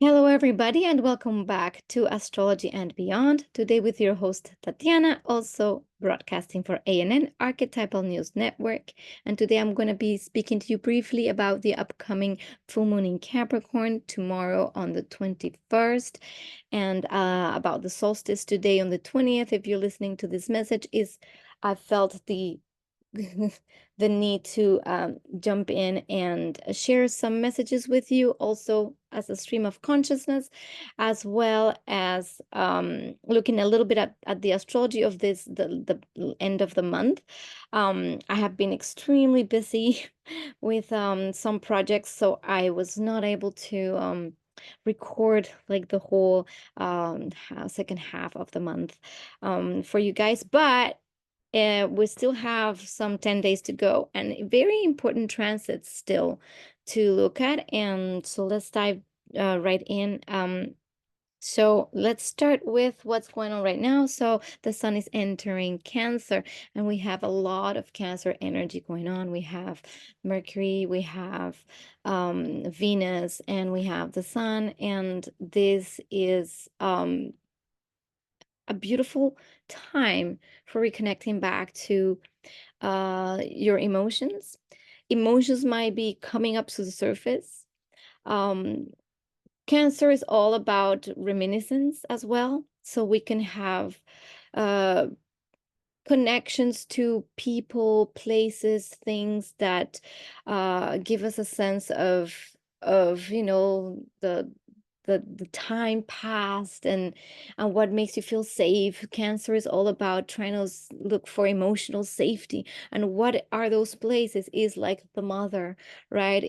Hello, everybody, and welcome back to Astrology and Beyond. Today, with your host Tatiana, also broadcasting for ANN Archetypal News Network. And today, I'm going to be speaking to you briefly about the upcoming full moon in Capricorn tomorrow on the 21st, and about the solstice today on the 20th. If you're listening to this message, I felt the the need to jump in and share some messages with you, also as a stream of consciousness, as well as looking a little bit at the astrology of the end of the month. I have been extremely busy with some projects, so I was not able to record like the whole second half of the month for you guys, but we still have some 10 days to go and very important transits still to look at. And so let's dive right in. So let's start with what's going on right now. So the sun is entering Cancer, and we have a lot of Cancer energy going on. We have Mercury, we have Venus, and we have the sun. And this is a beautiful time for reconnecting back to your emotions. Emotions might be coming up to the surface. Cancer is all about reminiscence as well. So we can have uh, connections to people, places, things that give us a sense of the time past and what makes you feel safe. Cancer is all about trying to look for emotional safety, and what are those places is like the mother, right?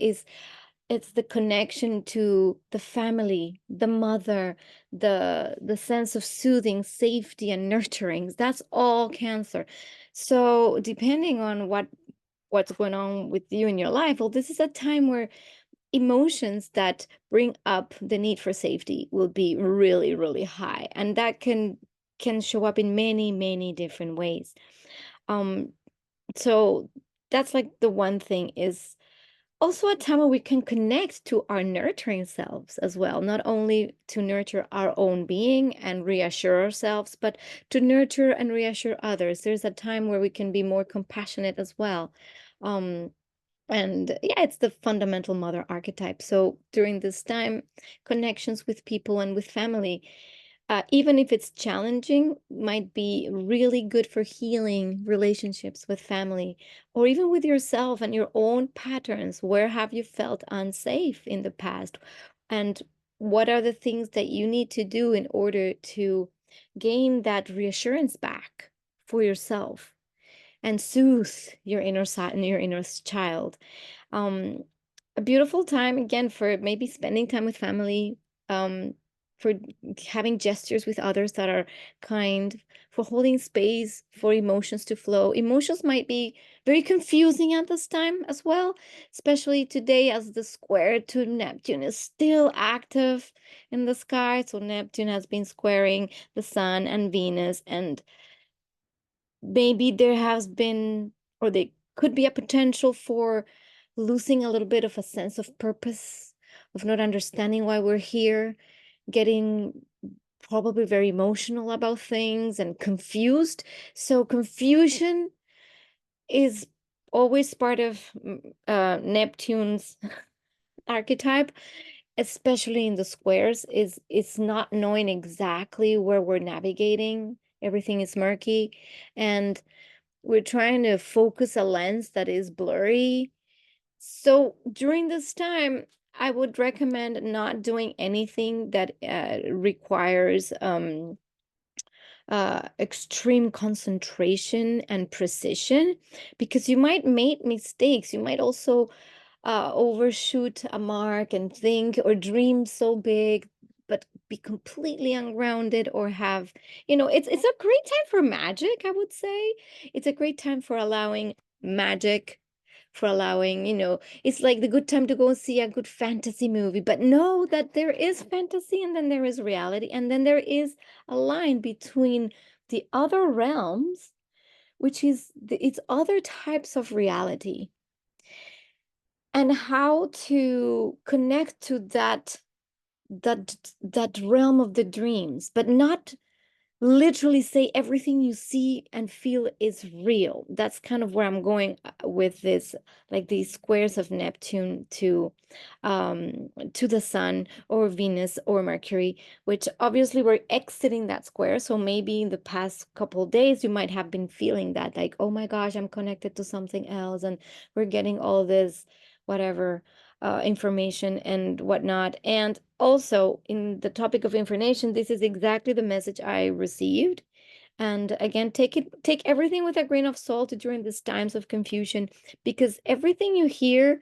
It's the connection to the family, the mother, the sense of soothing, safety, and nurturing. That's all Cancer. So depending on what's going on with you in your life, well, this is a time where emotions that bring up the need for safety will be really, really high, and that can show up in many, many different ways. So that's like the one thing. Is also a time where we can connect to our nurturing selves as well, not only to nurture our own being and reassure ourselves, but to nurture and reassure others. There's a time where we can be more compassionate as well. And yeah, it's the fundamental mother archetype. So during this time, connections with people and with family, even if it's challenging, might be really good for healing relationships with family, or even with yourself and your own patterns. Where have you felt unsafe in the past? And what are the things that you need to do in order to gain that reassurance back for yourself and soothe your inner side and your inner child? A beautiful time again for maybe spending time with family, for having gestures with others that are kind, for holding space for emotions to flow. Emotions might be very confusing at this time as well, especially today as the square to Neptune is still active in the sky. So Neptune has been squaring the sun and Venus, and maybe there has been, or there could be a potential for losing a little bit of a sense of purpose, of not understanding why we're here, getting probably very emotional about things and confused. So confusion is always part of Neptune's archetype, especially in the squares. Is it's not knowing exactly where we're navigating. Everything is murky, and we're trying to focus a lens that is blurry. So during this time, I would recommend not doing anything that requires extreme concentration and precision, because you might make mistakes. You might also overshoot a mark and think or dream so big, but be completely ungrounded, or have, it's a great time for magic, I would say. It's a great time for allowing magic, for allowing, it's like the good time to go and see a good fantasy movie, but know that there is fantasy and then there is reality, and then there is a line between the other realms, which is it's other types of reality, and how to connect to that realm of the dreams, but not literally say everything you see and feel is real. That's kind of where I'm going with this, like these squares of Neptune to the sun or Venus or Mercury, which obviously we're exiting that square. So maybe in the past couple of days you might have been feeling that, like, oh my gosh, I'm connected to something else, and we're getting all this whatever information and whatnot. And also, in the topic of information, this is exactly the message I received. And again, take everything with a grain of salt during these times of confusion, because everything you hear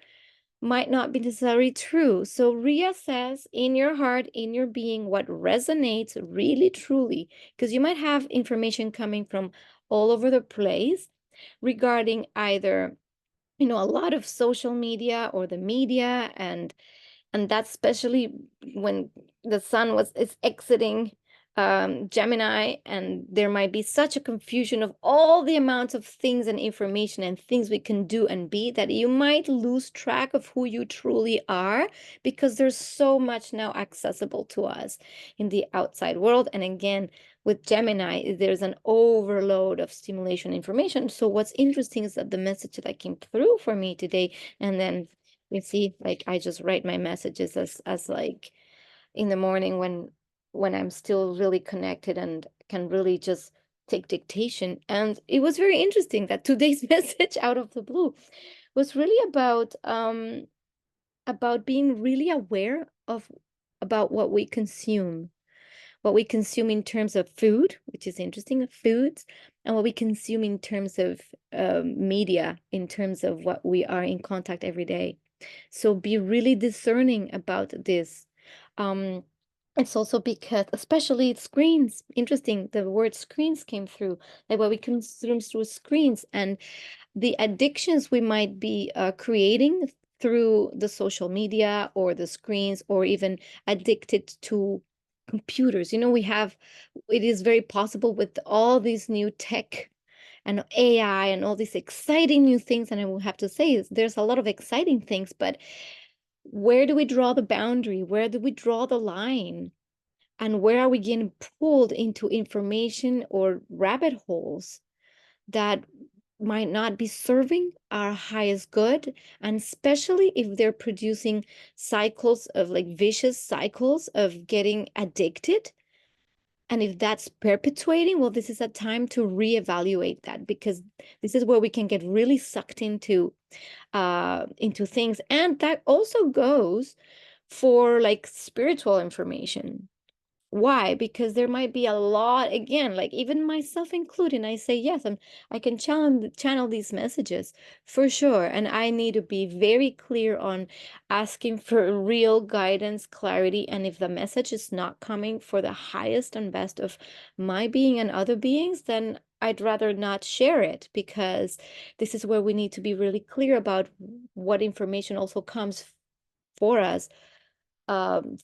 might not be necessarily true. So reassess in your heart, in your being, what resonates really truly, because you might have information coming from all over the place regarding either, a lot of social media or the media, and that's especially when the sun is exiting Gemini, and there might be such a confusion of all the amounts of things and information and things we can do and be, that you might lose track of who you truly are, because there's so much now accessible to us in the outside world. And again, with Gemini, there's an overload of stimulation information. So what's interesting is that the message that came through for me today, and then you see, like, I just write my messages as like in the morning when I'm still really connected and can really just take dictation. And it was very interesting that today's message out of the blue was really about being really aware of about what we consume in terms of food, which is interesting, foods, and what we consume in terms of media, in terms of what we are in contact every day. So be really discerning about this. Um, it's also because, especially screens, interesting, the word screens came through, like what we consume through screens, and the addictions we might be creating through the social media or the screens, or even addicted to computers. It is very possible with all these new tech and AI and all these exciting new things. And I will have to say, there's a lot of exciting things, but where do we draw the boundary? Where do we draw the line? And where are we getting pulled into information or rabbit holes that might not be serving our highest good? And especially if they're producing cycles of, like, vicious cycles of getting addicted. And if that's perpetuating, well, this is a time to reevaluate that, because this is where we can get really sucked into things. And that also goes for, like, spiritual information. Why? Because there might be a lot, again, like even myself included, I say, yes, I can channel these messages for sure. And I need to be very clear on asking for real guidance, clarity. And if the message is not coming for the highest and best of my being and other beings, then I'd rather not share it, because this is where we need to be really clear about what information also comes for us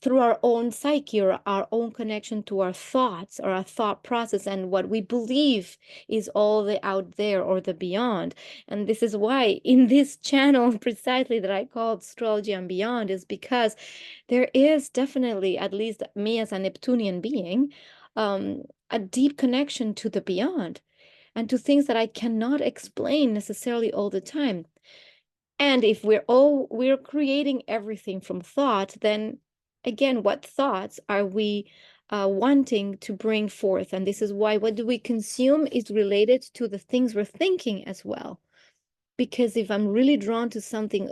through our own psyche, or our own connection to our thoughts or our thought process, and what we believe is all the out there or the beyond. And this is why in this channel precisely that I called Astrology and Beyond, is because there is definitely, at least me as a Neptunian being, a deep connection to the beyond and to things that I cannot explain necessarily all the time. And if we're creating everything from thought, then again, what thoughts are we wanting to bring forth? And this is why what do we consume is related to the things we're thinking as well. Because if I'm really drawn to something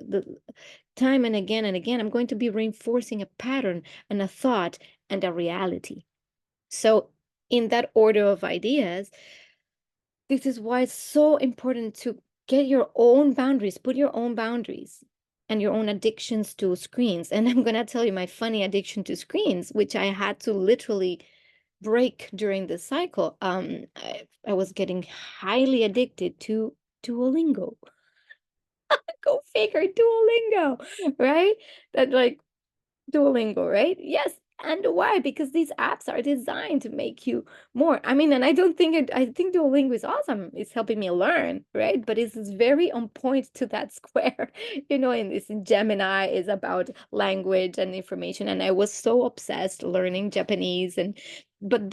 time and again, I'm going to be reinforcing a pattern and a thought and a reality. So in that order of ideas, this is why it's so important to get your own boundaries, put your own boundaries and your own addictions to screens. And I'm going to tell you my funny addiction to screens, which I had to literally break during this cycle. I was getting highly addicted to Duolingo. Go figure, Duolingo, right? That, like, Duolingo, right? Yes. And why? Because these apps are designed to make you more. I mean, and I don't think it, I think Duolingo is awesome. It's helping me learn, right? But it's very on point to that square, and this Gemini is about language and information. And I was so obsessed learning Japanese, but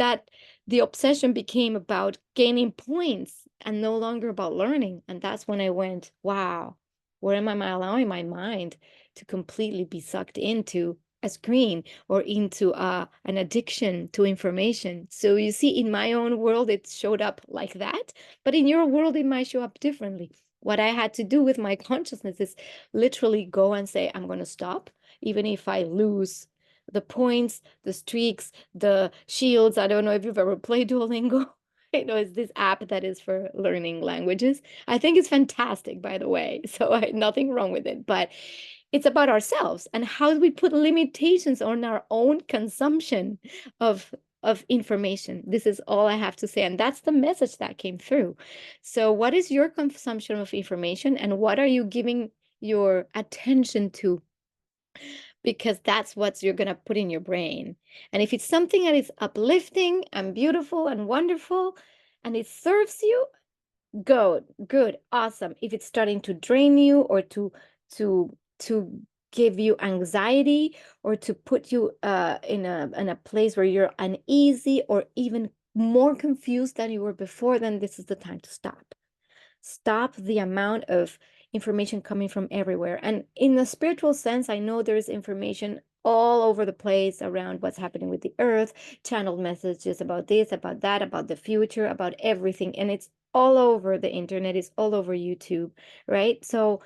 the obsession became about gaining points and no longer about learning. And that's when I went, wow, where am I allowing my mind to completely be sucked into a screen or into an addiction to information? So you see, in my own world, it showed up like that, but in your world, it might show up differently. What I had to do with my consciousness is literally go and say, I'm going to stop, even if I lose the points, the streaks, the shields. I don't know if you've ever played Duolingo. It's this app that is for learning languages. I think it's fantastic, by the way. So nothing wrong with it, but it's about ourselves and how do we put limitations on our own consumption of information. This is all I have to say, and that's the message that came through. So what is your consumption of information, and what are you giving your attention to? Because that's what you're going to put in your brain. And if it's something that is uplifting and beautiful and wonderful and it serves you, good, awesome. If it's starting to drain you or to give you anxiety or to put you in a place where you're uneasy or even more confused than you were before, then this is the time to stop. Stop the amount of information coming from everywhere. And in the spiritual sense, I know there's information all over the place around what's happening with the earth, channeled messages about this, about that, about the future, about everything. And it's all over the internet, it's all over YouTube, right? So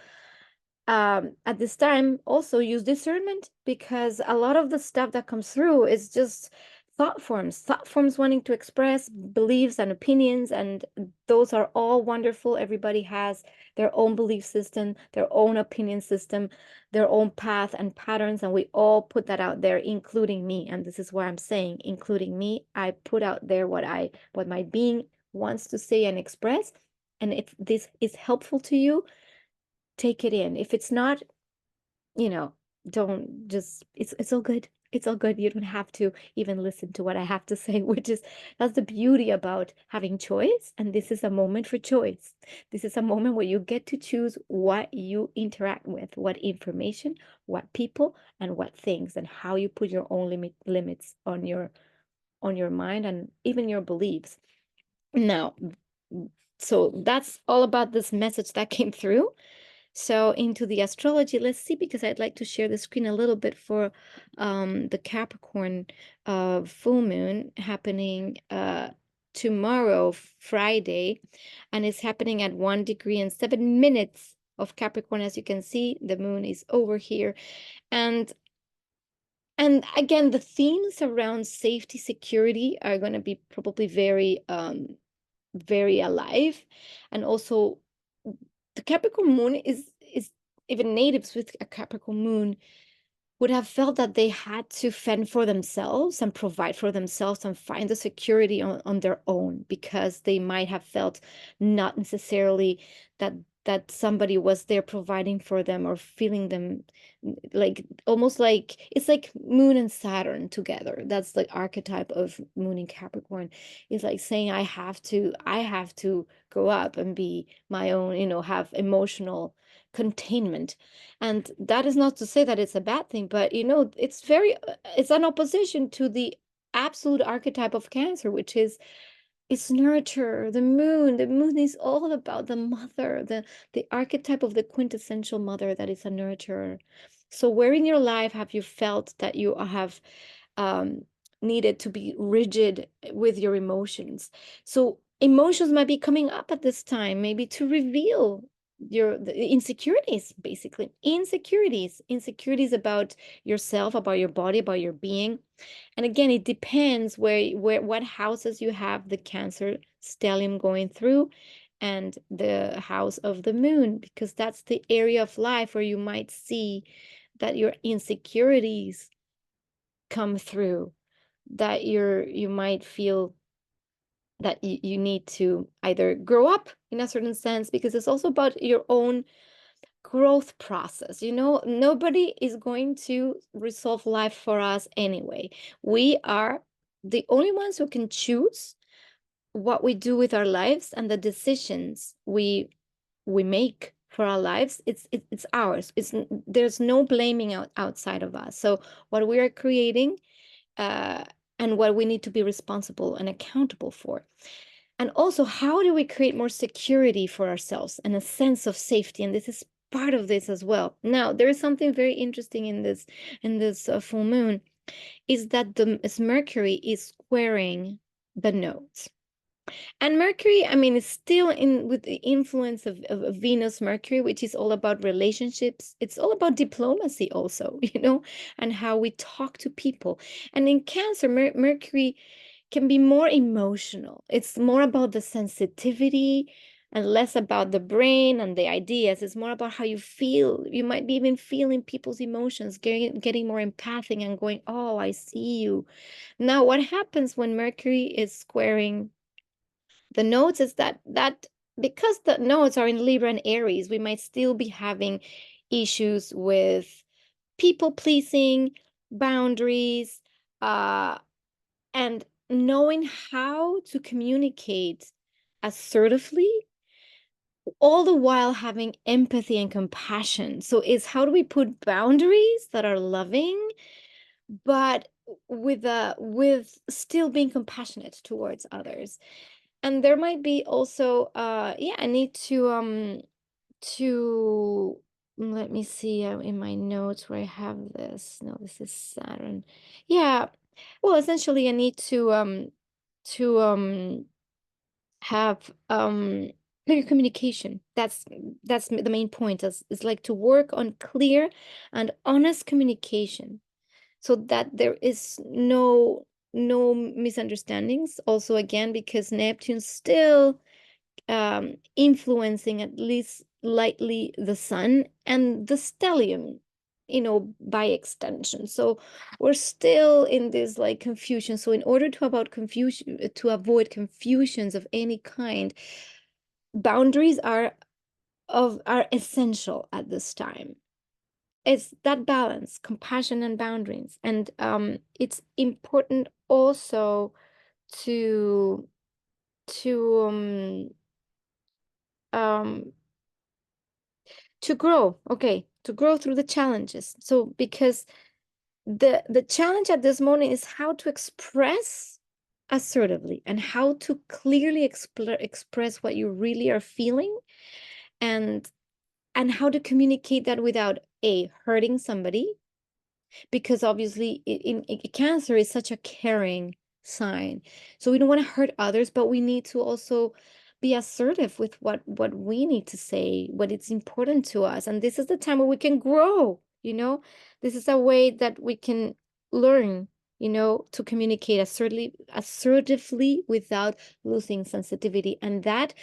at this time, also use discernment, because a lot of the stuff that comes through is just thought forms wanting to express beliefs and opinions, and those are all wonderful. Everybody has their own belief system, their own opinion system, their own path and patterns, and we all put that out there, including me. And this is what I'm saying, including me. I put out there what my being wants to say and express, and if this is helpful to you, take it in. If it's not, don't just, it's all good. It's all good. You don't have to even listen to what I have to say, that's the beauty about having choice. And this is a moment for choice. This is a moment where you get to choose what you interact with, what information, what people, and what things, and how you put your own limits on your mind and even your beliefs. Now, so that's all about this message that came through. So into the astrology, let's see, because I'd like to share the screen a little bit for the Capricorn full moon happening tomorrow, Friday, and it's happening at 1 degree and 7 minutes of Capricorn. As you can see, the moon is over here. And again, the themes around safety, security are going to be probably very very alive. And also the Capricorn moon is even natives with a Capricorn moon would have felt that they had to fend for themselves and provide for themselves and find the security on their own, because they might have felt not necessarily that somebody was there providing for them or feeling them, like almost like it's like Moon and Saturn together. That's the archetype of Moon in Capricorn. It's like saying I have to go up and be my own, have emotional containment. And that is not to say that it's a bad thing, but it's an opposition to the absolute archetype of Cancer, which is it's nurture. The moon is all about the mother, the archetype of the quintessential mother that is a nurturer. So where in your life have you felt that you have um, needed to be rigid with your emotions? So emotions might be coming up at this time, maybe to reveal the insecurities, basically insecurities about yourself, about your body, about your being. And again, it depends what houses you have the Cancer stellium going through, and the house of the moon, because that's the area of life where you might see that your insecurities come through, that you might feel that you need to either grow up in a certain sense, because it's also about your own growth process. Nobody is going to resolve life for us anyway. We are the only ones who can choose what we do with our lives, and the decisions we make for our lives. It's ours. There's no blaming outside of us. So what we are creating, uh, and what we need to be responsible and accountable for. And also, how do we create more security for ourselves and a sense of safety? And this is part of this as well. Now, there is something very interesting in this full moon, is that as Mercury is squaring the nodes. And Mercury, I mean, is still in with the influence of Venus, Mercury, which is all about relationships. It's all about diplomacy also, and how we talk to people. And in Cancer, Mercury can be more emotional. It's more about the sensitivity and less about the brain and the ideas. It's more about how you feel. You might be even feeling people's emotions, getting more empathic and going, oh, I see you. Now, what happens when Mercury is squaring the nodes is that because the nodes are in Libra and Aries, we might still be having issues with people pleasing, boundaries, and knowing how to communicate assertively, all the while having empathy and compassion. So it's how do we put boundaries that are loving, but with still being compassionate towards others. And there might be also I need to let me see in my notes where I have this. No, this is Saturn. Yeah. Well, essentially I need to have clear communication. That's the main point. Is like to work on clear and honest communication, so that there is no misunderstandings. Also, again, because Neptune's still influencing at least lightly the sun and the stellium, by extension. So we're still in this like confusion. So in order to avoid confusions of any kind, boundaries are essential at this time. It's that balance, compassion and boundaries. And it's important also to to um um to grow. Okay, to grow through the challenges. So because the challenge at this moment is how to express assertively and how to clearly express what you really are feeling, and how to communicate that without hurting somebody, because obviously in Cancer is such a caring sign, so we don't want to hurt others, but we need to also be assertive with what we need to say, what it's important to us. And this is the time where we can grow. This is a way that we can learn, to communicate assertively without losing sensitivity, and that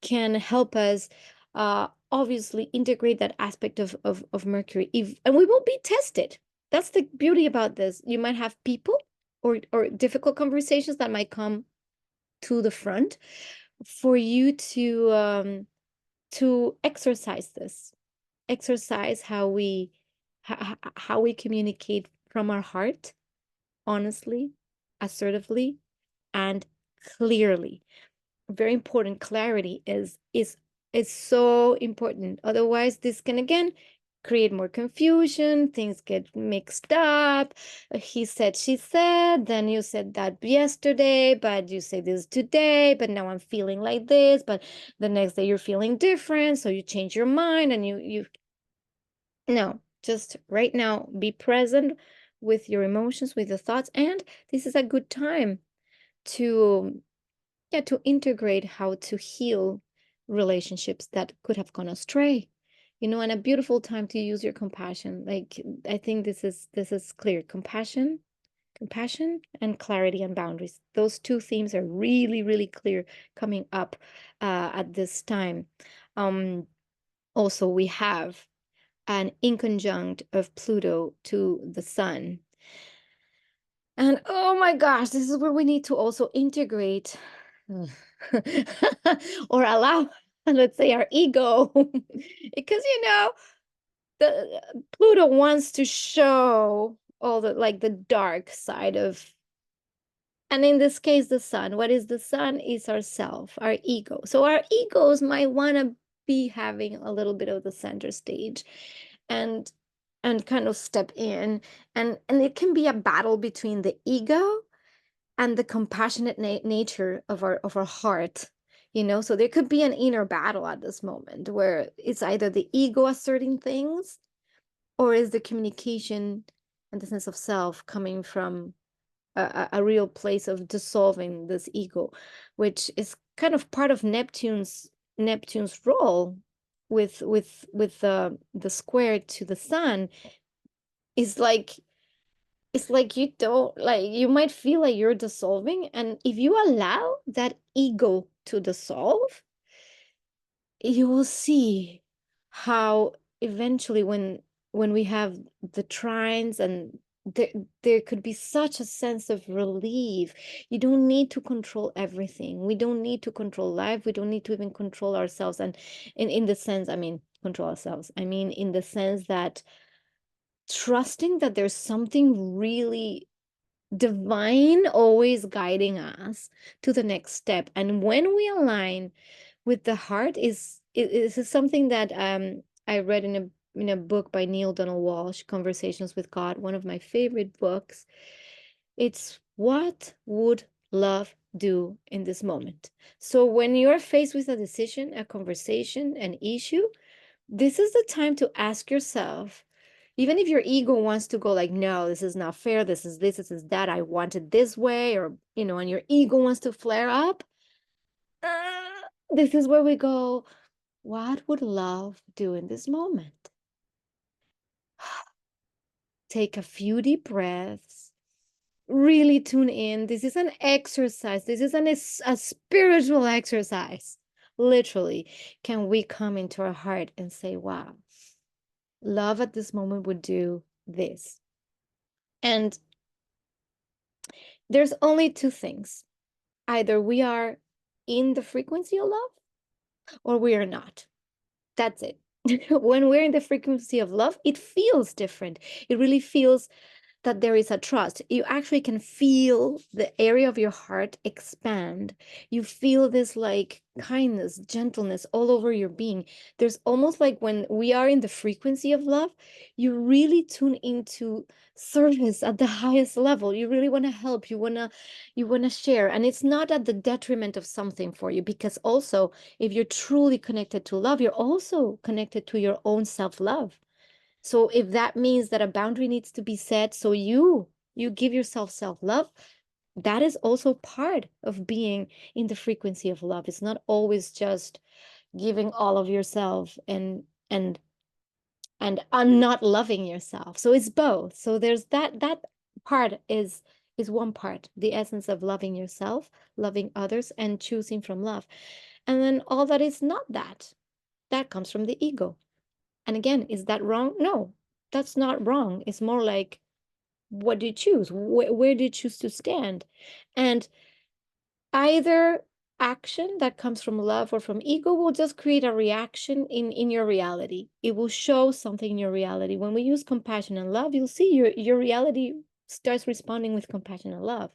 can help us obviously integrate that aspect of Mercury, and we will be tested. That's the beauty about this. You might have people or difficult conversations that might come to the front for you to exercise how we communicate from our heart, honestly, assertively, and clearly. Very important. Clarity is so important. Otherwise, this can again create more confusion. Things get mixed up. He said, she said, then you said that yesterday, but you say this today, but now I'm feeling like this, but the next day you're feeling different. So you change your mind and you no, just right now, be present with your emotions, with your thoughts. And this is a good time to to integrate how to heal relationships that could have gone astray, and a beautiful time to use your compassion. Like, I think this is clear. Compassion and clarity and boundaries. Those two themes are really, really clear coming up at this time. Also, we have an inconjunct of Pluto to the sun. And oh my gosh, this is where we need to also integrate or allow let's say our ego, because the Pluto wants to show all the like the dark side of, and in this case the sun. What is the sun? Is ourself, our ego. So our egos might want to be having a little bit of the center stage, and kind of step in, and it can be a battle between the ego and the compassionate nature of our heart. So there could be an inner battle at this moment where it's either the ego asserting things, or is the communication and the sense of self coming from a real place of dissolving this ego, which is kind of part of Neptune's role with the square to the sun. Is like it's like you don't like you might feel like you're dissolving, and if you allow that ego to dissolve, you will see how eventually when we have the trines, and there could be such a sense of relief. You don't need to control everything. We don't need to control life. We don't need to even control ourselves. And in the sense, I mean, control ourselves, I mean, in the sense that trusting that there's something really divine always guiding us to the next step. And when we align with the heart, is something that I read in a book by Neil Donald Walsh, Conversations with God, one of my favorite books. It's what would love do in this moment? So when you're faced with a decision, a conversation, an issue, this is the time to ask yourself, even if your ego wants to go like, no, this is not fair, this is that, I want it this way, or and your ego wants to flare up, this is where we go, what would love do in this moment? Take a few deep breaths, really tune in. This is an exercise. This is a spiritual exercise. Literally, can we come into our heart and say, wow, love at this moment would do this? And there's only two things. Either we are in the frequency of love, or we are not. That's it. When we're in the frequency of love, it feels different. It really feels that there is a trust. You actually can feel the area of your heart expand. You feel this like kindness, gentleness all over your being. There's almost like when we are in the frequency of love, you really tune into service at the highest level. You really want to help. You want to share. And it's not at the detriment of something for you, because also if you're truly connected to love, you're also connected to your own self-love. So if that means that a boundary needs to be set, so you give yourself self-love, that is also part of being in the frequency of love. It's not always just giving all of yourself and not loving yourself. So it's both. So there's that part is one part, the essence of loving yourself, loving others, and choosing from love. And then all that is not that comes from the ego. And again, is that wrong? No, that's not wrong. It's more like, what do you choose? Where do you choose to stand? And either action that comes from love or from ego will just create a reaction in your reality. It will show something in your reality. When we use compassion and love, you'll see your reality starts responding with compassion and love.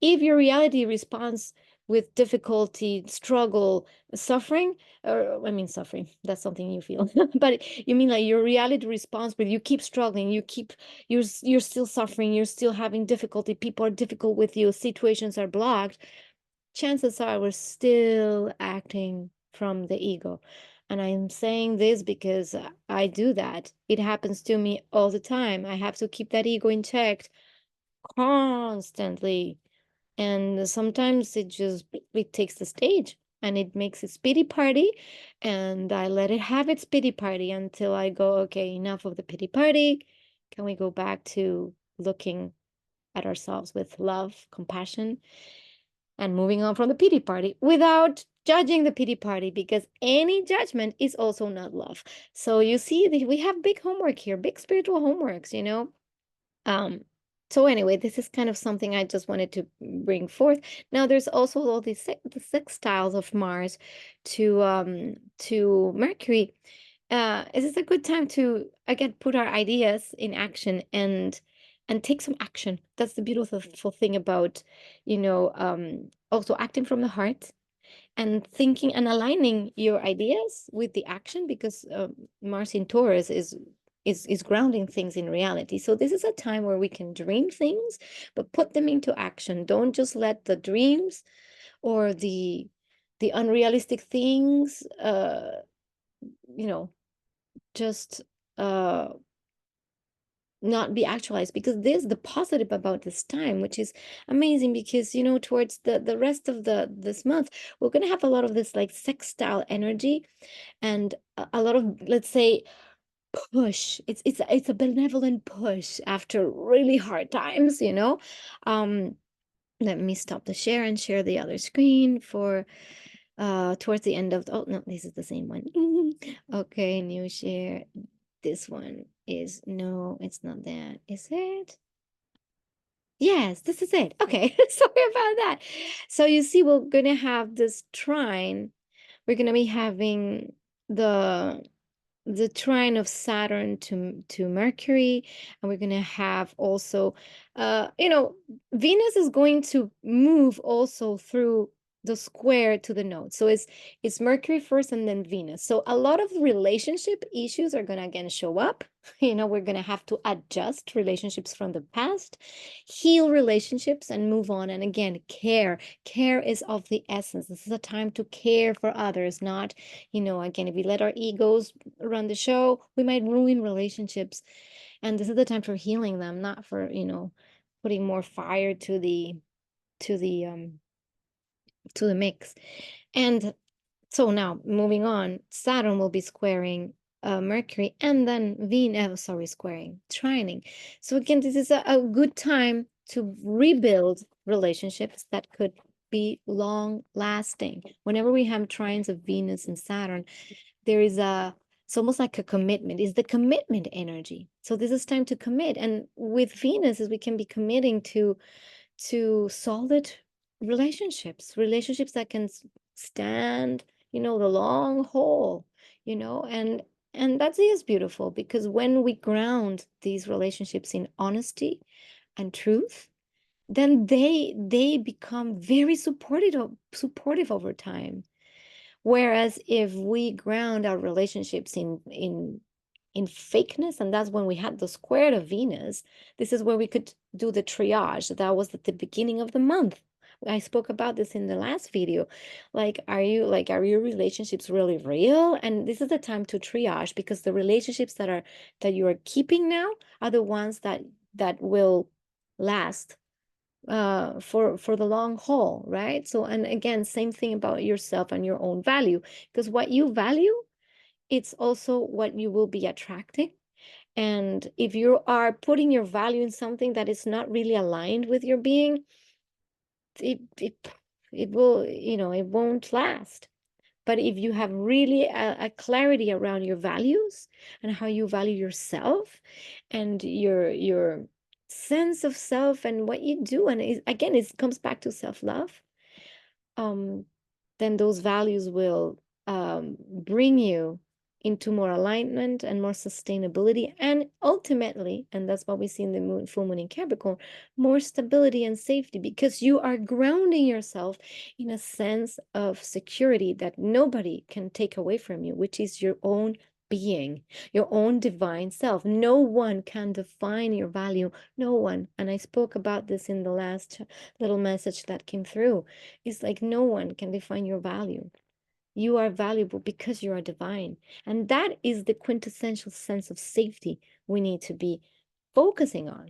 If your reality responds with difficulty, struggle, suffering, or I mean suffering, that's something you feel, but you mean like your reality responds with you keep struggling, you're still suffering, you're still having difficulty, people are difficult with you, situations are blocked, chances are we're still acting from the ego. And I'm saying this because I do that. It happens to me all the time. I have to keep that ego in check constantly. And sometimes it takes the stage and it makes its pity party, and I let it have its pity party until I go, okay, enough of the pity party. Can we go back to looking at ourselves with love, compassion, and moving on from the pity party without judging the pity party, because any judgment is also not love. So you see, we have big homework here, big spiritual homeworks, um, So anyway, this is kind of something I just wanted to bring forth. Now, there's also all the sextiles of Mars to Mercury. Is this a good time to again put our ideas in action and take some action? That's the beautiful thing about, also acting from the heart and thinking and aligning your ideas with the action, because Mars in Taurus is grounding things in reality. So this is a time where we can dream things, but put them into action. Don't just let the dreams or the unrealistic things just not be actualized, because there's the positive about this time, which is amazing, because towards the rest of this month, we're going to have a lot of this like sextile energy, and a lot of, let's say, push. It's a benevolent push after really hard times. Let me stop the share and share the other screen for towards the end of oh no, this is the same one. Okay, new share. This one is, no, it's not that. Is it? Yes, this is it. Okay, sorry about that. So you see, we're gonna have this trine. We're gonna be having the trine of Saturn to Mercury, and we're gonna have also, Venus is going to move also through the square to the node. So it's Mercury first and then Venus. So a lot of relationship issues are gonna again show up. We're gonna have to adjust relationships from the past, heal relationships, and move on. And again, care. Care is of the essence. This is a time to care for others, not, again, if we let our egos run the show, we might ruin relationships. And this is the time for healing them, not for, putting more fire to the mix. And so now moving on, Saturn will be squaring Mercury, and then Venus, squaring, trining. So again, this is a good time to rebuild relationships that could be long lasting. Whenever we have trines of Venus and Saturn, there is it's almost like a commitment. It's the commitment energy. So this is time to commit. And with Venus, is we can be committing to solid relationships that can stand, the long haul, and that is beautiful, because when we ground these relationships in honesty and truth, then they become very supportive over time. Whereas if we ground our relationships in fakeness, and that's when we had the square of Venus, this is where we could do the triage. That was at the beginning of the month. I spoke about this in the last video. Are your relationships really real? And this is the time to triage, because the relationships that you are keeping now are the ones that will last for the long haul, right? So, and again, same thing about yourself and your own value, because what you value, it's also what you will be attracting. And if you are putting your value in something that is not really aligned with your being, it will, it won't last. But if you have really a clarity around your values and how you value yourself and your sense of self and what you do, and again, it comes back to self-love, then those values will bring you into more alignment and more sustainability, and ultimately, and that's what we see in the full moon in Capricorn, more stability and safety, because you are grounding yourself in a sense of security that nobody can take away from you, which is your own being, your own divine self. No one can define your value. No one. And I spoke about this in the last little message that came through. It's like no one can define your value. You are valuable because you are divine. And that is the quintessential sense of safety we need to be focusing on.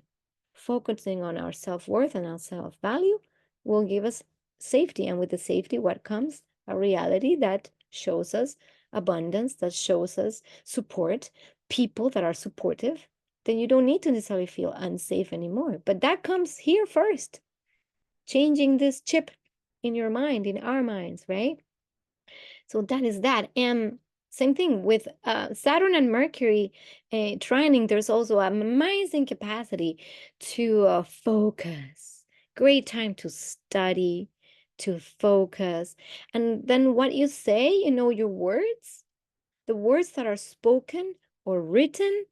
Focusing on our self-worth and our self-value will give us safety. And with the safety, what comes? A reality that shows us abundance, that shows us support, people that are supportive. Then you don't need to necessarily feel unsafe anymore. But that comes here first. Changing this chip in your mind, in our minds, right? So that is that. And Same thing with Saturn and Mercury trining. There's also an amazing capacity to focus. Great time to study, to focus. And then what you say, your words, the words that are spoken or written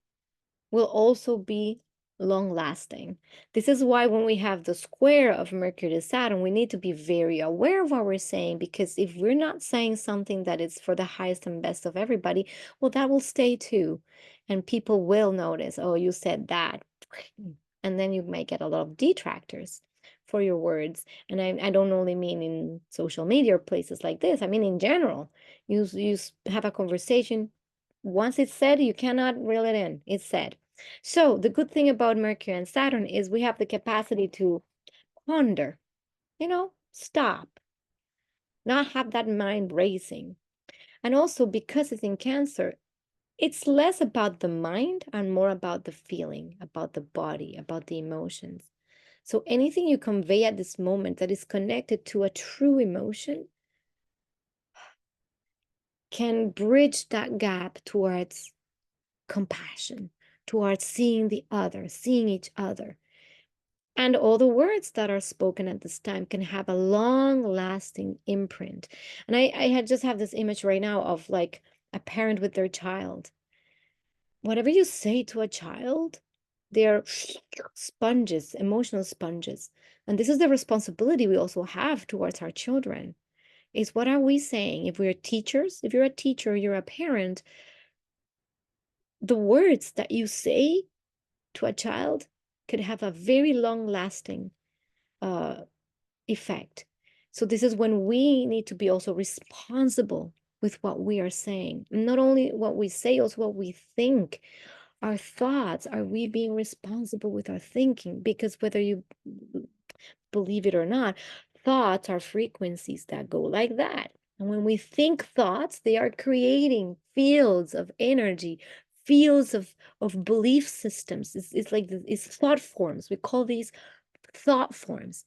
will also be long lasting. This is why when we have the square of Mercury to Saturn, we need to be very aware of what we're saying, because if we're not saying something that is for the highest and best of everybody, well, that will stay too. And people will notice, oh, you said that. And then you might get a lot of detractors for your words. And I don't only mean in social media or places like this. I mean, in general, you have a conversation. Once it's said, you cannot reel it in. It's said. So the good thing about Mercury and Saturn is we have the capacity to ponder, stop, not have that mind racing. And also because it's in Cancer, it's less about the mind and more about the feeling, about the body, about the emotions. So anything you convey at this moment that is connected to a true emotion can bridge that gap towards compassion, towards seeing the other, seeing each other. And all the words that are spoken at this time can have a long-lasting imprint. And I had just have this image right now of like a parent with their child. Whatever you say to a child, they're sponges, emotional sponges. And this is the responsibility we also have towards our children. Is what are we saying? If we're teachers, if you're a teacher, you're a parent, the words that you say to a child could have a very long-lasting effect. So this is when we need to be also responsible with what we are saying. Not only what we say, also what we think. Our thoughts, are we being responsible with our thinking? Because whether you believe it or not, thoughts are frequencies that go like that. And when we think thoughts, they are creating fields of energy, fields of belief systems. It's like it's thought forms. We call these thought forms.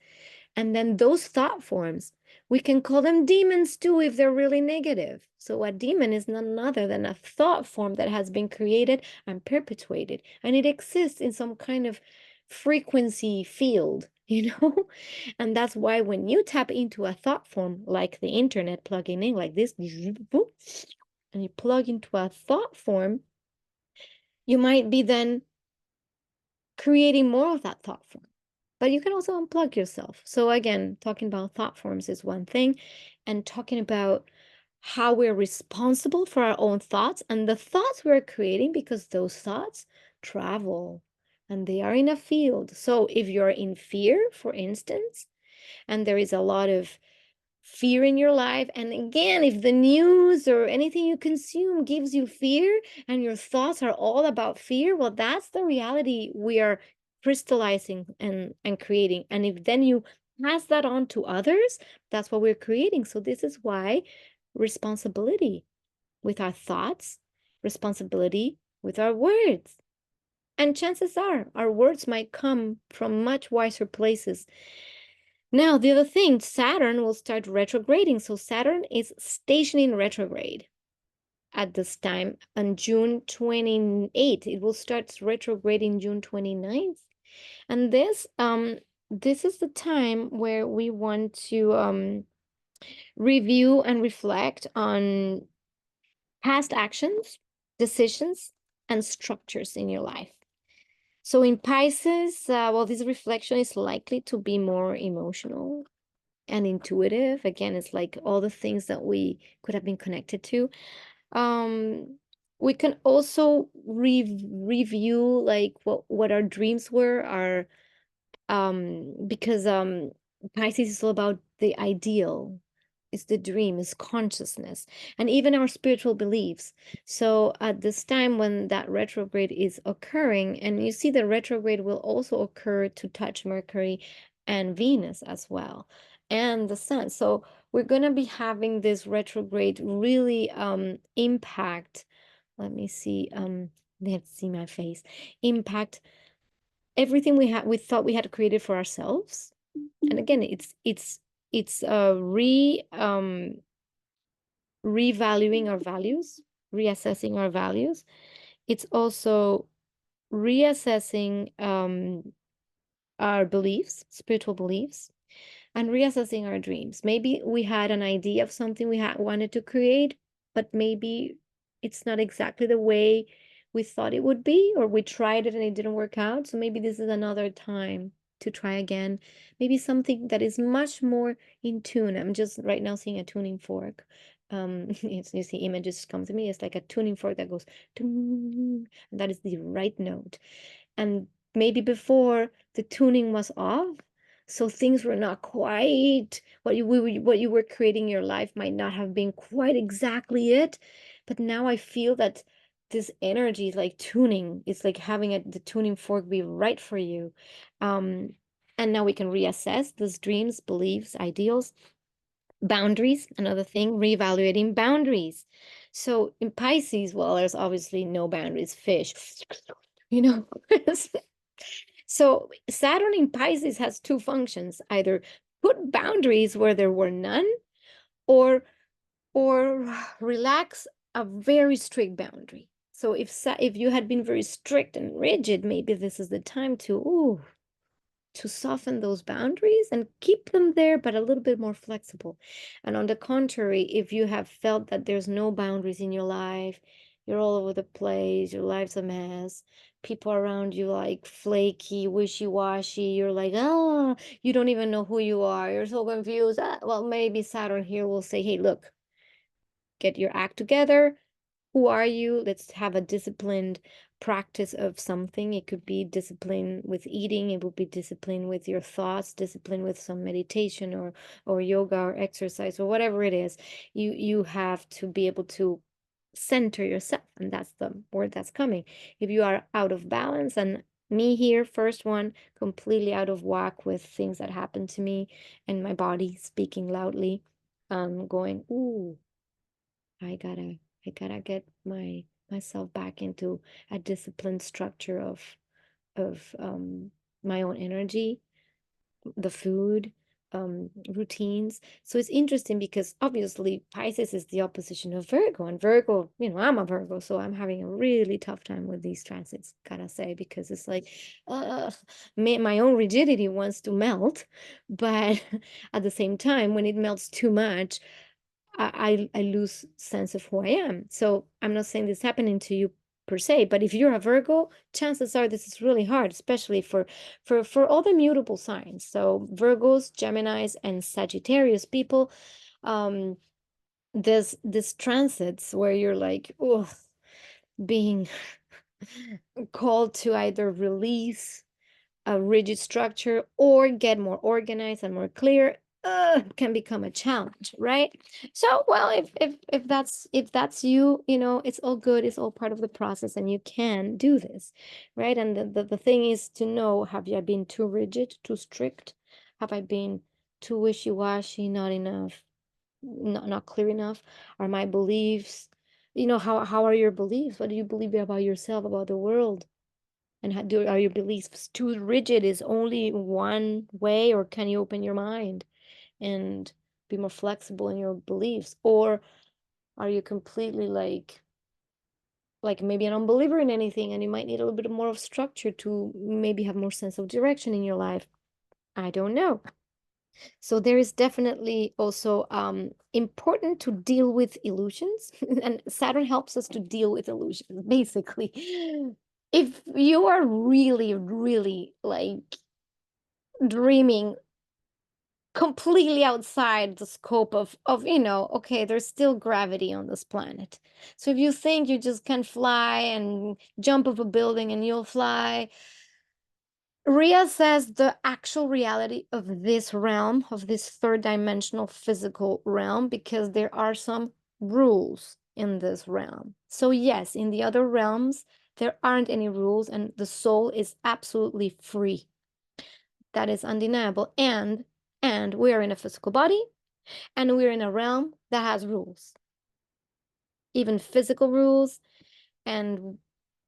And then those thought forms, we can call them demons too if they're really negative. So a demon is none other than a thought form that has been created and perpetuated. And it exists in some kind of frequency field, And that's why when you tap into a thought form, like the internet plugging in like this, and you plug into a thought form, you might be then creating more of that thought form. But you can also unplug yourself. So again, talking about thought forms is one thing, and talking about how we're responsible for our own thoughts and the thoughts we're creating, because those thoughts travel and they are in a field. So if you're in fear, for instance, and there is a lot of fear in your life, and again, if the news or anything you consume gives you fear and your thoughts are all about fear, well, that's the reality we are crystallizing and creating. And if then you pass that on to others, that's what we're creating. So this is why responsibility with our thoughts, responsibility with our words. And chances are our words might come from much wiser places. Now, the other thing, Saturn will start retrograding. So Saturn is stationing retrograde at this time on June 28th. It will start retrograding June 29th. And this is the time where we want to review and reflect on past actions, decisions, and structures in your life. So in Pisces, well, this reflection is likely to be more emotional and intuitive. Again, it's like all the things that we could have been connected to. We can also review like what our dreams were, because Pisces is all about the ideal. It's the dream, it's consciousness, and even our spiritual beliefs. So at this time when that retrograde is occurring, and you see the retrograde will also occur to touch Mercury and Venus as well, and the Sun. So we're going to be having this retrograde really impact. Let me see. Let's see my face. Impact everything we thought we had created for ourselves. And again, it's revaluing our values, reassessing our values. It's also reassessing our beliefs, spiritual beliefs, and reassessing our dreams. Maybe we had an idea of something we wanted to create, but maybe it's not exactly the way we thought it would be, or we tried it and it didn't work out. So maybe this is another time to try again. Maybe something that is much more in tune. I'm just right now seeing a tuning fork. You see images come to me. It's like a tuning fork that goes, and that is the right note. And maybe before the tuning was off, so things were not quite what you were creating in your life might not have been quite exactly it. But now I feel that this energy is like tuning. It's like having the tuning fork be right for you. And now we can reassess those dreams, beliefs, ideals, boundaries. Another thing, reevaluating boundaries. So in Pisces, well, there's obviously no boundaries, fish, you know. So Saturn in Pisces has two functions: either put boundaries where there were none, or relax a very strict boundary. So if you had been very strict and rigid, maybe this is the time to soften those boundaries and keep them there, but a little bit more flexible. And on the contrary, if you have felt that there's no boundaries in your life, you're all over the place, your life's a mess, people around you like flaky, wishy-washy, you're like, oh, you don't even know who you are, you're so confused. Well, maybe Saturn here will say, hey, look, get your act together. Who are you? Let's have a disciplined practice of something. It could be discipline with eating, it would be discipline with your thoughts, discipline with some meditation or yoga or exercise or whatever it is. You have to be able to center yourself, and that's the word that's coming. If you are out of balance, and me here, first one, completely out of whack with things that happen to me and my body speaking loudly, going, ooh, I gotta get myself back into a disciplined structure of my own energy, the food, routines. So it's interesting because obviously Pisces is the opposition of Virgo, and Virgo, I'm a Virgo, so I'm having a really tough time with these transits, gotta say, because it's like my own rigidity wants to melt, but at the same time, when it melts too much, I lose sense of who I am. So I'm not saying this happening to you per se, but if you're a Virgo, chances are this is really hard, especially for all the mutable signs. So Virgos, Geminis, and Sagittarius people, this transits where you're like, oh, being called to either release a rigid structure or get more organized and more clear, can become a challenge, right? So, well, if that's you, it's all good, it's all part of the process, and you can do this, right? And the thing is to know, have I been too rigid, too strict? Have I been too wishy-washy, not enough, not clear enough? Are my beliefs, how are your beliefs? What do you believe about yourself, about the world? And are your beliefs too rigid? Is only one way, or can you open your mind and be more flexible in your beliefs? Or are you completely like maybe an unbeliever in anything, and you might need a little bit more of structure to maybe have more sense of direction in your life? I don't know. So there is definitely also important to deal with illusions, and Saturn helps us to deal with illusions, basically. If you are really, really like dreaming completely outside the scope of okay, there's still gravity on this planet. So if you think you just can fly and jump off a building and you'll fly, reassess the actual reality of this realm, of this third dimensional physical realm, because there are some rules in this realm. So yes, in the other realms, there aren't any rules, and the soul is absolutely free. That is undeniable. And we are in a physical body, and we're in a realm that has rules, even physical rules, and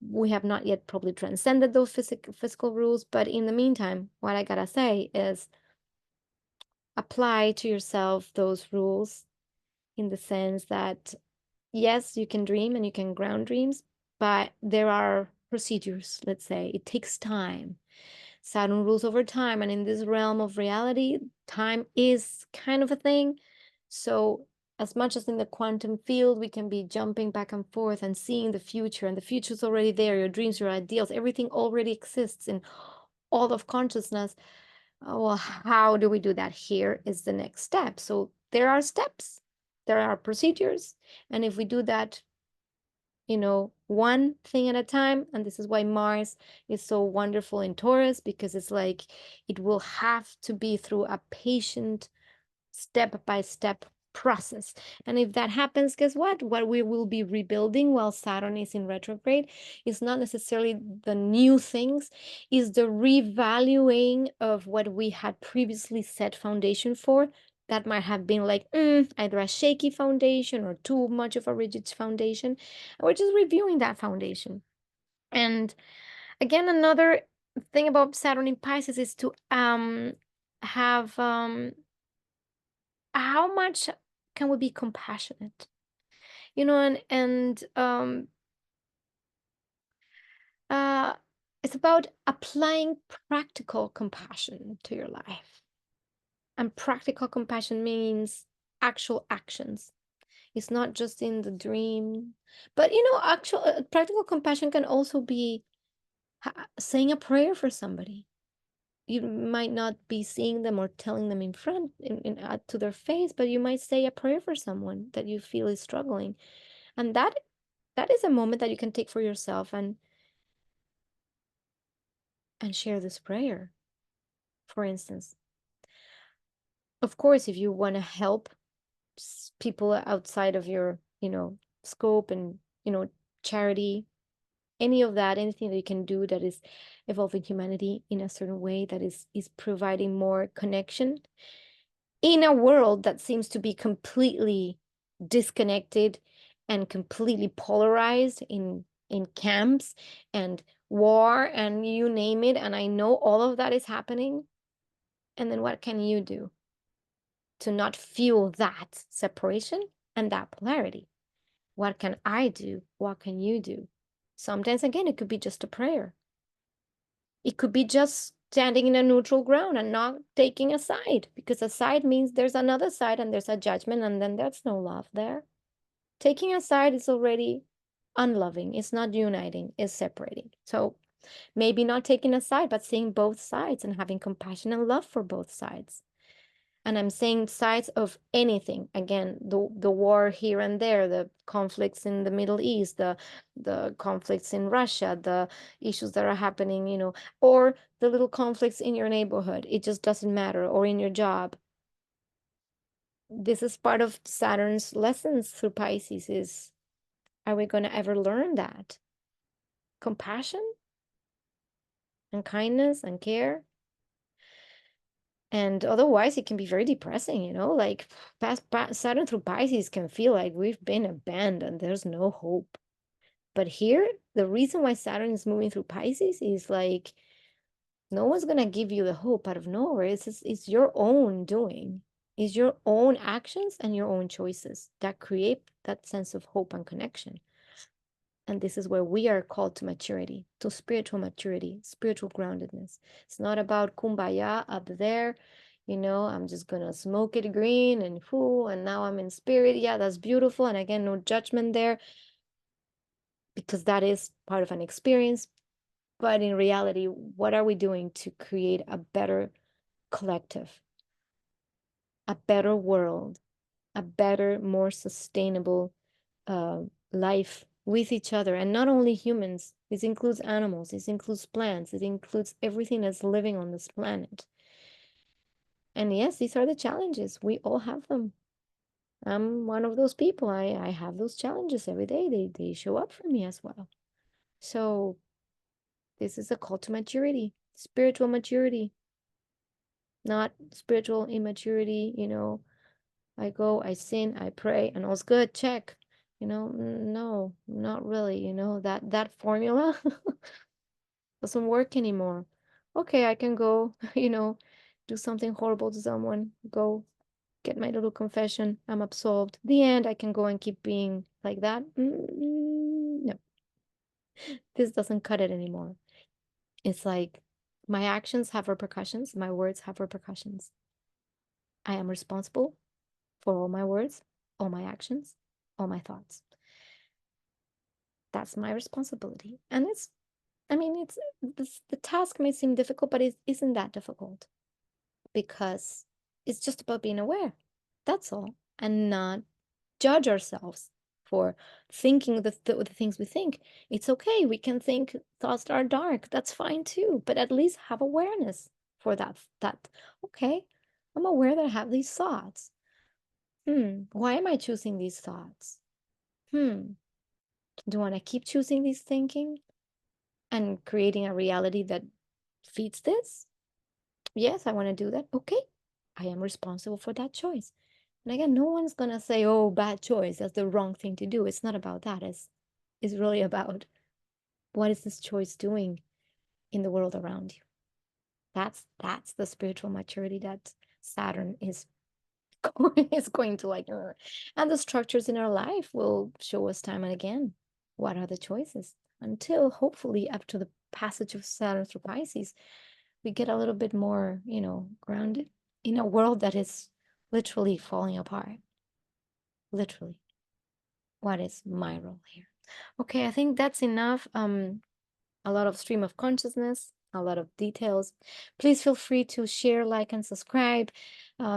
we have not yet probably transcended those physical rules. But in the meantime, what I gotta say is apply to yourself those rules, in the sense that yes, you can dream and you can ground dreams, but there are procedures, let's say. It takes time. Saturn rules over time, and in this realm of reality, time is kind of a thing. So, as much as in the quantum field, we can be jumping back and forth and seeing the future, and the future's already there, your dreams, your ideals, everything already exists in all of consciousness. Well, how do we do that? Here is the next step. So, there are steps, there are procedures, and if we do that, one thing at a time. And this is why Mars is so wonderful in Taurus, because it's like it will have to be through a patient, step-by-step process. And if that happens, guess what? What we will be rebuilding while Saturn is in retrograde is not necessarily the new things, is the revaluing of what we had previously set foundation for. That might have been like either a shaky foundation or too much of a rigid foundation. And we're just reviewing that foundation. And again, another thing about Saturn in Pisces is to have how much can we be compassionate, and uh it's about applying practical compassion to your life. And practical compassion means actual actions. It's not just in the dream, but actual practical compassion can also be saying a prayer for somebody. You might not be seeing them or telling them in front to their face, but you might say a prayer for someone that you feel is struggling. And that is a moment that you can take for yourself and share this prayer, for instance. Of course, if you want to help people outside of your scope, and charity, any of that, anything that you can do that is evolving humanity in a certain way, that is providing more connection in a world that seems to be completely disconnected and completely polarized in camps and war and you name it. And I know all of that is happening. And then what can you do to not fuel that separation and that polarity? What can I do? What can you do? Sometimes, again, it could be just a prayer. It could be just standing in a neutral ground and not taking a side, because a side means there's another side and there's a judgment, and then there's no love there. Taking a side is already unloving. It's not uniting, it's separating. So maybe not taking a side, but seeing both sides and having compassion and love for both sides. And I'm saying sides of anything. Again, the war here and there, the conflicts in the Middle East, the conflicts in Russia, the issues that are happening, or the little conflicts in your neighborhood. It just doesn't matter, or in your job. This is part of Saturn's lessons through Pisces is, are we going to ever learn that? Compassion and kindness and care. And otherwise, it can be very depressing, like Saturn through Pisces can feel like we've been abandoned. There's no hope. But here, the reason why Saturn is moving through Pisces is like, no one's going to give you the hope out of nowhere. It's your own doing. It's your own actions and your own choices that create that sense of hope and connection. And this is where we are called to maturity, to spiritual maturity, spiritual groundedness. It's not about kumbaya up there, I'm just gonna smoke it green and and now I'm in spirit. Yeah, that's beautiful. And again, no judgment there, because that is part of an experience. But in reality, what are we doing to create a better collective, a better world, a better, more sustainable life with each other? And not only humans, this includes animals, this includes plants, it includes everything that's living on this planet. And yes, these are the challenges. We all have them. I'm one of those people. I have those challenges every day. They show up for me as well. So this is a call to maturity, spiritual maturity, not spiritual immaturity. I go, I sin, I pray, and all's good, check. No, not really. That formula doesn't work anymore. Okay, I can go, do something horrible to someone, go get my little confession, I'm absolved. The end, I can go and keep being like that. No, this doesn't cut it anymore. It's like my actions have repercussions, my words have repercussions. I am responsible for all my words, all my actions, all my thoughts. That's my responsibility. And the task may seem difficult, but it isn't that difficult because it's just about being aware. That's all. And not judge ourselves for thinking the things we think. It's okay. We can think thoughts are dark. That's fine too. But at least have awareness for that. Okay, I'm aware that I have these thoughts. Why am I choosing these thoughts? Do I want to keep choosing these thinking and creating a reality that feeds this? Yes, I want to do that. Okay, I am responsible for that choice. And again, no one's gonna say, "Oh, bad choice. That's the wrong thing to do." It's not about that. It's really about what is this choice doing in the world around you. That's the spiritual maturity that Saturn is is going to like, and the structures in our life will show us time and again what are the choices until hopefully after the passage of Saturn through Pisces, we get a little bit more, grounded in a world that is literally falling apart. Literally. What is my role here? Okay, I think that's enough. A lot of stream of consciousness, a lot of details. Please feel free to share, like, and subscribe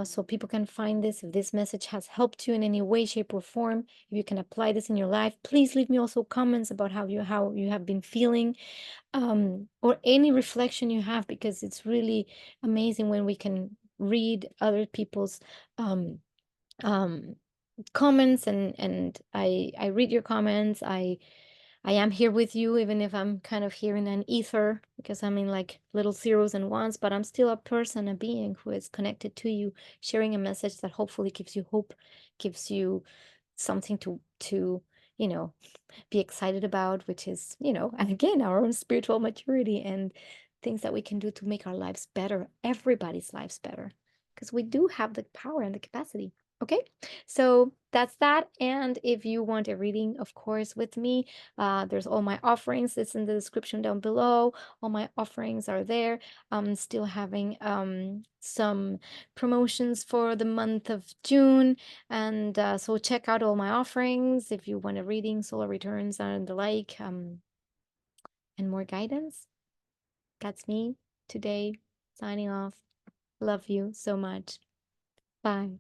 so people can find this. If this message has helped you in any way, shape, or form, if you can apply this in your life, please leave me also comments about how you have been feeling, or any reflection you have, because it's really amazing when we can read other people's um, um, comments, and I read your comments. I am here with you, even if I'm kind of here in an ether, because I'm in like little zeros and ones, but I'm still a person, a being who is connected to you, sharing a message that hopefully gives you hope, gives you something to be excited about, which is, and again, our own spiritual maturity and things that we can do to make our lives better, everybody's lives better, because we do have the power and the capacity. Okay, so that's that. And if you want a reading, of course, with me, there's all my offerings. It's in the description down below. All my offerings are there. I'm still having some promotions for the month of June. And so check out all my offerings if you want a reading, solar returns, and the like, and more guidance. That's me today, signing off. Love you so much. Bye.